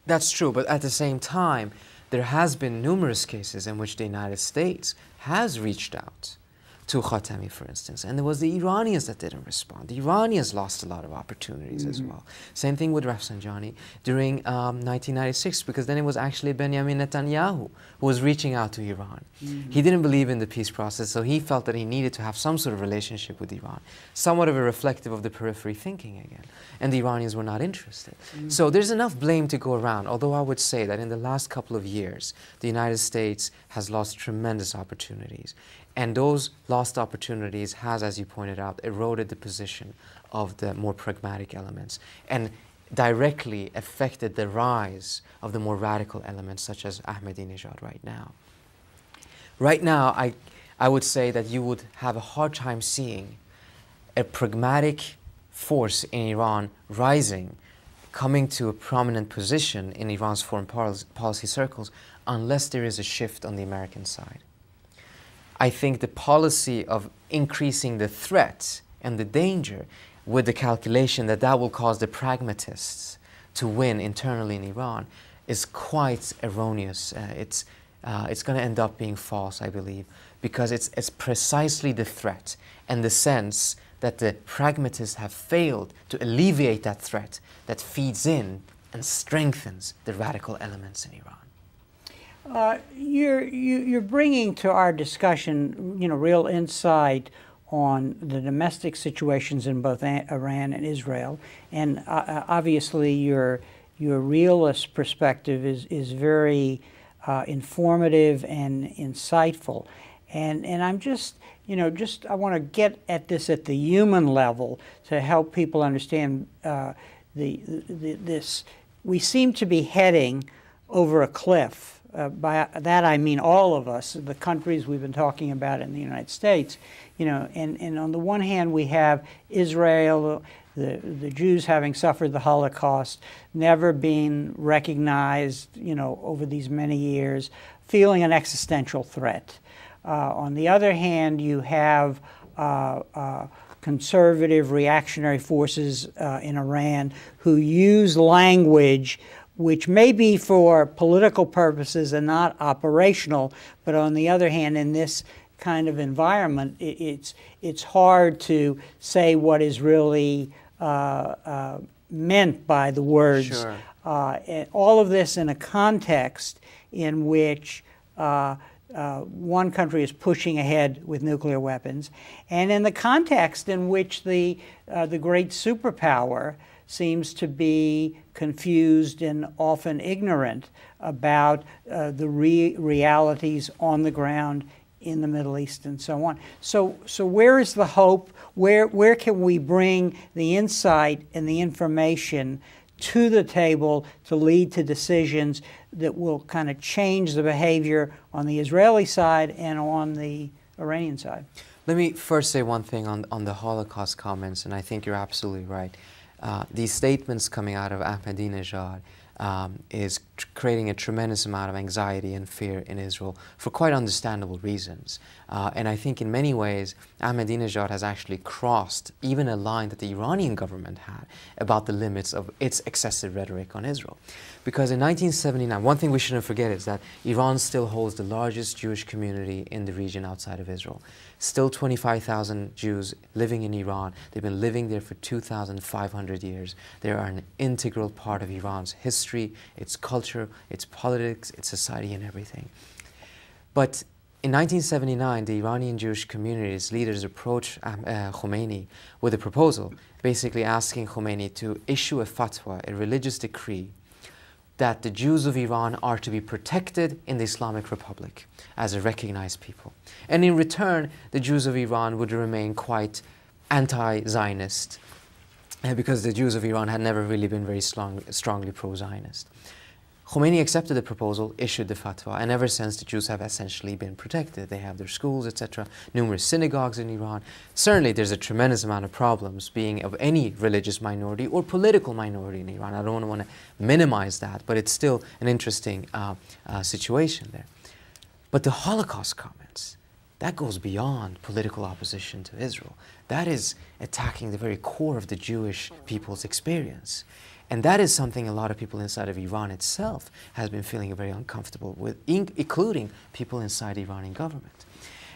That's true, but at the same time, there has been numerous cases in which the United States has reached out to Khatami, for instance, and there was the Iranians that didn't respond. The Iranians lost a lot of opportunities as well. Same thing with Rafsanjani during 1996, because then it was actually Benjamin Netanyahu who was reaching out to Iran. He didn't believe in the peace process, so he felt that he needed to have some sort of relationship with Iran, somewhat of a reflective of the periphery thinking again, and the Iranians were not interested. So there's enough blame to go around, although I would say that in the last couple of years, the United States has lost tremendous opportunities. And those lost opportunities has, as you pointed out, eroded the position of the more pragmatic elements and directly affected the rise of the more radical elements such as Ahmadinejad right now. Right now, I would say that you would have a hard time seeing a pragmatic force in Iran rising, coming to a prominent position in Iran's foreign policy circles, unless there is a shift on the American side. I think the policy of increasing the threat and the danger with the calculation that that will cause the pragmatists to win internally in Iran is quite erroneous. It's going to end up being false, I believe, because it's precisely the threat and the sense that the pragmatists have failed to alleviate that threat that feeds in and strengthens the radical elements in Iran. You're bringing to our discussion, real insight on the domestic situations in both Iran and Israel, and obviously your realist perspective is very informative and insightful, and I'm just I want to get at this at the human level to help people understand this. We seem to be heading over a cliff. By that I mean all of us, the countries we've been talking about in the United States, and on the one hand we have Israel, the Jews having suffered the Holocaust, never being recognized, over these many years, feeling an existential threat. On the other hand, you have conservative reactionary forces in Iran who use language which may be for political purposes and not operational, but on the other hand, in this kind of environment, it's hard to say what is really meant by the words. Sure. And all of this in a context in which one country is pushing ahead with nuclear weapons, and in the context in which the great superpower seems to be confused and often ignorant about the realities on the ground in the Middle East and so on. So where is the hope? Where can we bring the insight and the information to the table to lead to decisions that will kind of change the behavior on the Israeli side and on the Iranian side? Let me first say one thing on the Holocaust comments, and I think you're absolutely right. These statements coming out of Ahmadinejad is creating a tremendous amount of anxiety and fear in Israel for quite understandable reasons. And I think in many ways, Ahmadinejad has actually crossed even a line that the Iranian government had about the limits of its excessive rhetoric on Israel. Because in 1979, one thing we shouldn't forget is that Iran still holds the largest Jewish community in the region outside of Israel. Still 25,000 Jews living in Iran. They've been living there for 2,500 years. They are an integral part of Iran's history, its culture, its politics, its society, and everything. But in 1979, the Iranian Jewish community's leaders approached Khomeini with a proposal, basically asking Khomeini to issue a fatwa, a religious decree, that the Jews of Iran are to be protected in the Islamic Republic as a recognized people. And in return, the Jews of Iran would remain quite anti-Zionist, because the Jews of Iran had never really been very strongly pro-Zionist. Khomeini accepted the proposal, issued the fatwa, and ever since the Jews have essentially been protected. They have their schools, etc., numerous synagogues in Iran. Certainly there's a tremendous amount of problems being of any religious minority or political minority in Iran. I don't want to minimize that, but it's still an interesting situation there. But the Holocaust comments, that goes beyond political opposition to Israel. That is attacking the very core of the Jewish people's experience. And that is something a lot of people inside of Iran itself has been feeling very uncomfortable with, including people inside the Iranian government.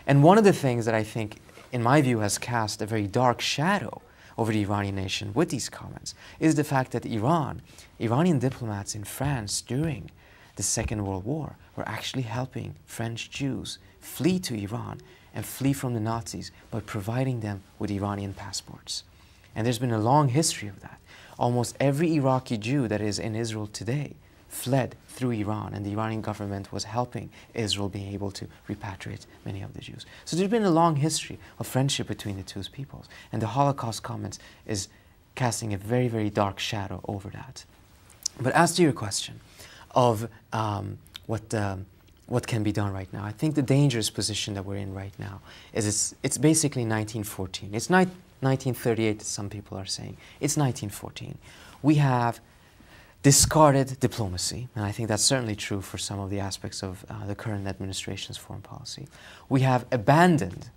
And one of the things that I think, in my view, has cast a very dark shadow over the Iranian nation with these comments is the fact that Iranian diplomats in France during the Second World War were actually helping French Jews flee to Iran and flee from the Nazis by providing them with Iranian passports. And there's been a long history of that. Almost every Iraqi Jew that is in Israel today fled through Iran, and the Iranian government was helping Israel being able to repatriate many of the Jews. So there's been a long history of friendship between the two peoples, and the Holocaust comments is casting a very, very dark shadow over that. But as to your question of what can be done right now, I think the dangerous position that we're in right now is it's basically 1914. It's not 1938, some people are saying. It's 1914. We have discarded diplomacy, and I think that's certainly true for some of the aspects of the current administration's foreign policy. We have abandoned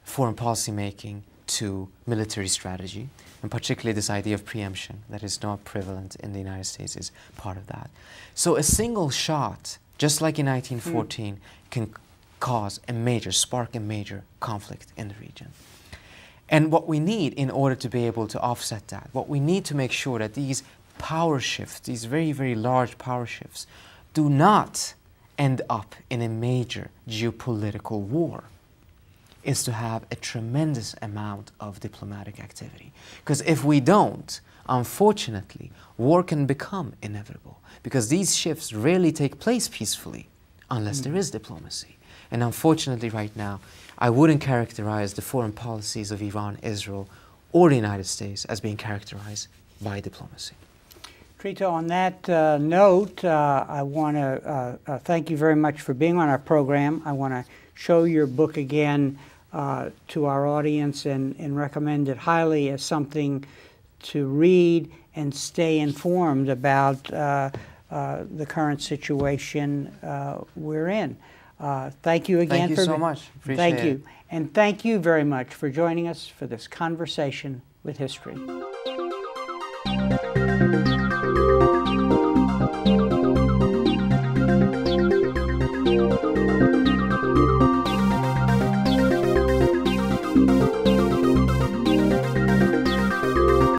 foreign policy making to military strategy, and particularly this idea of preemption that is not prevalent in the United States is part of that. So a single shot, just like in 1914, can spark a major conflict in the region. And what we need in order to be able to offset that, what we need to make sure that these power shifts, these very, very large power shifts, do not end up in a major geopolitical war, is to have a tremendous amount of diplomatic activity. Because if we don't, unfortunately, war can become inevitable, because these shifts rarely take place peacefully unless there is diplomacy. And unfortunately right now, I wouldn't characterize the foreign policies of Iran, Israel, or the United States as being characterized by diplomacy. Trita, on that note, I want to thank you very much for being on our program. I want to show your book again to our audience and recommend it highly as something to read and stay informed about the current situation we're in. Thank you again. Thank you so much. Appreciate it. Thank you. And thank you very much for joining us for this conversation with history.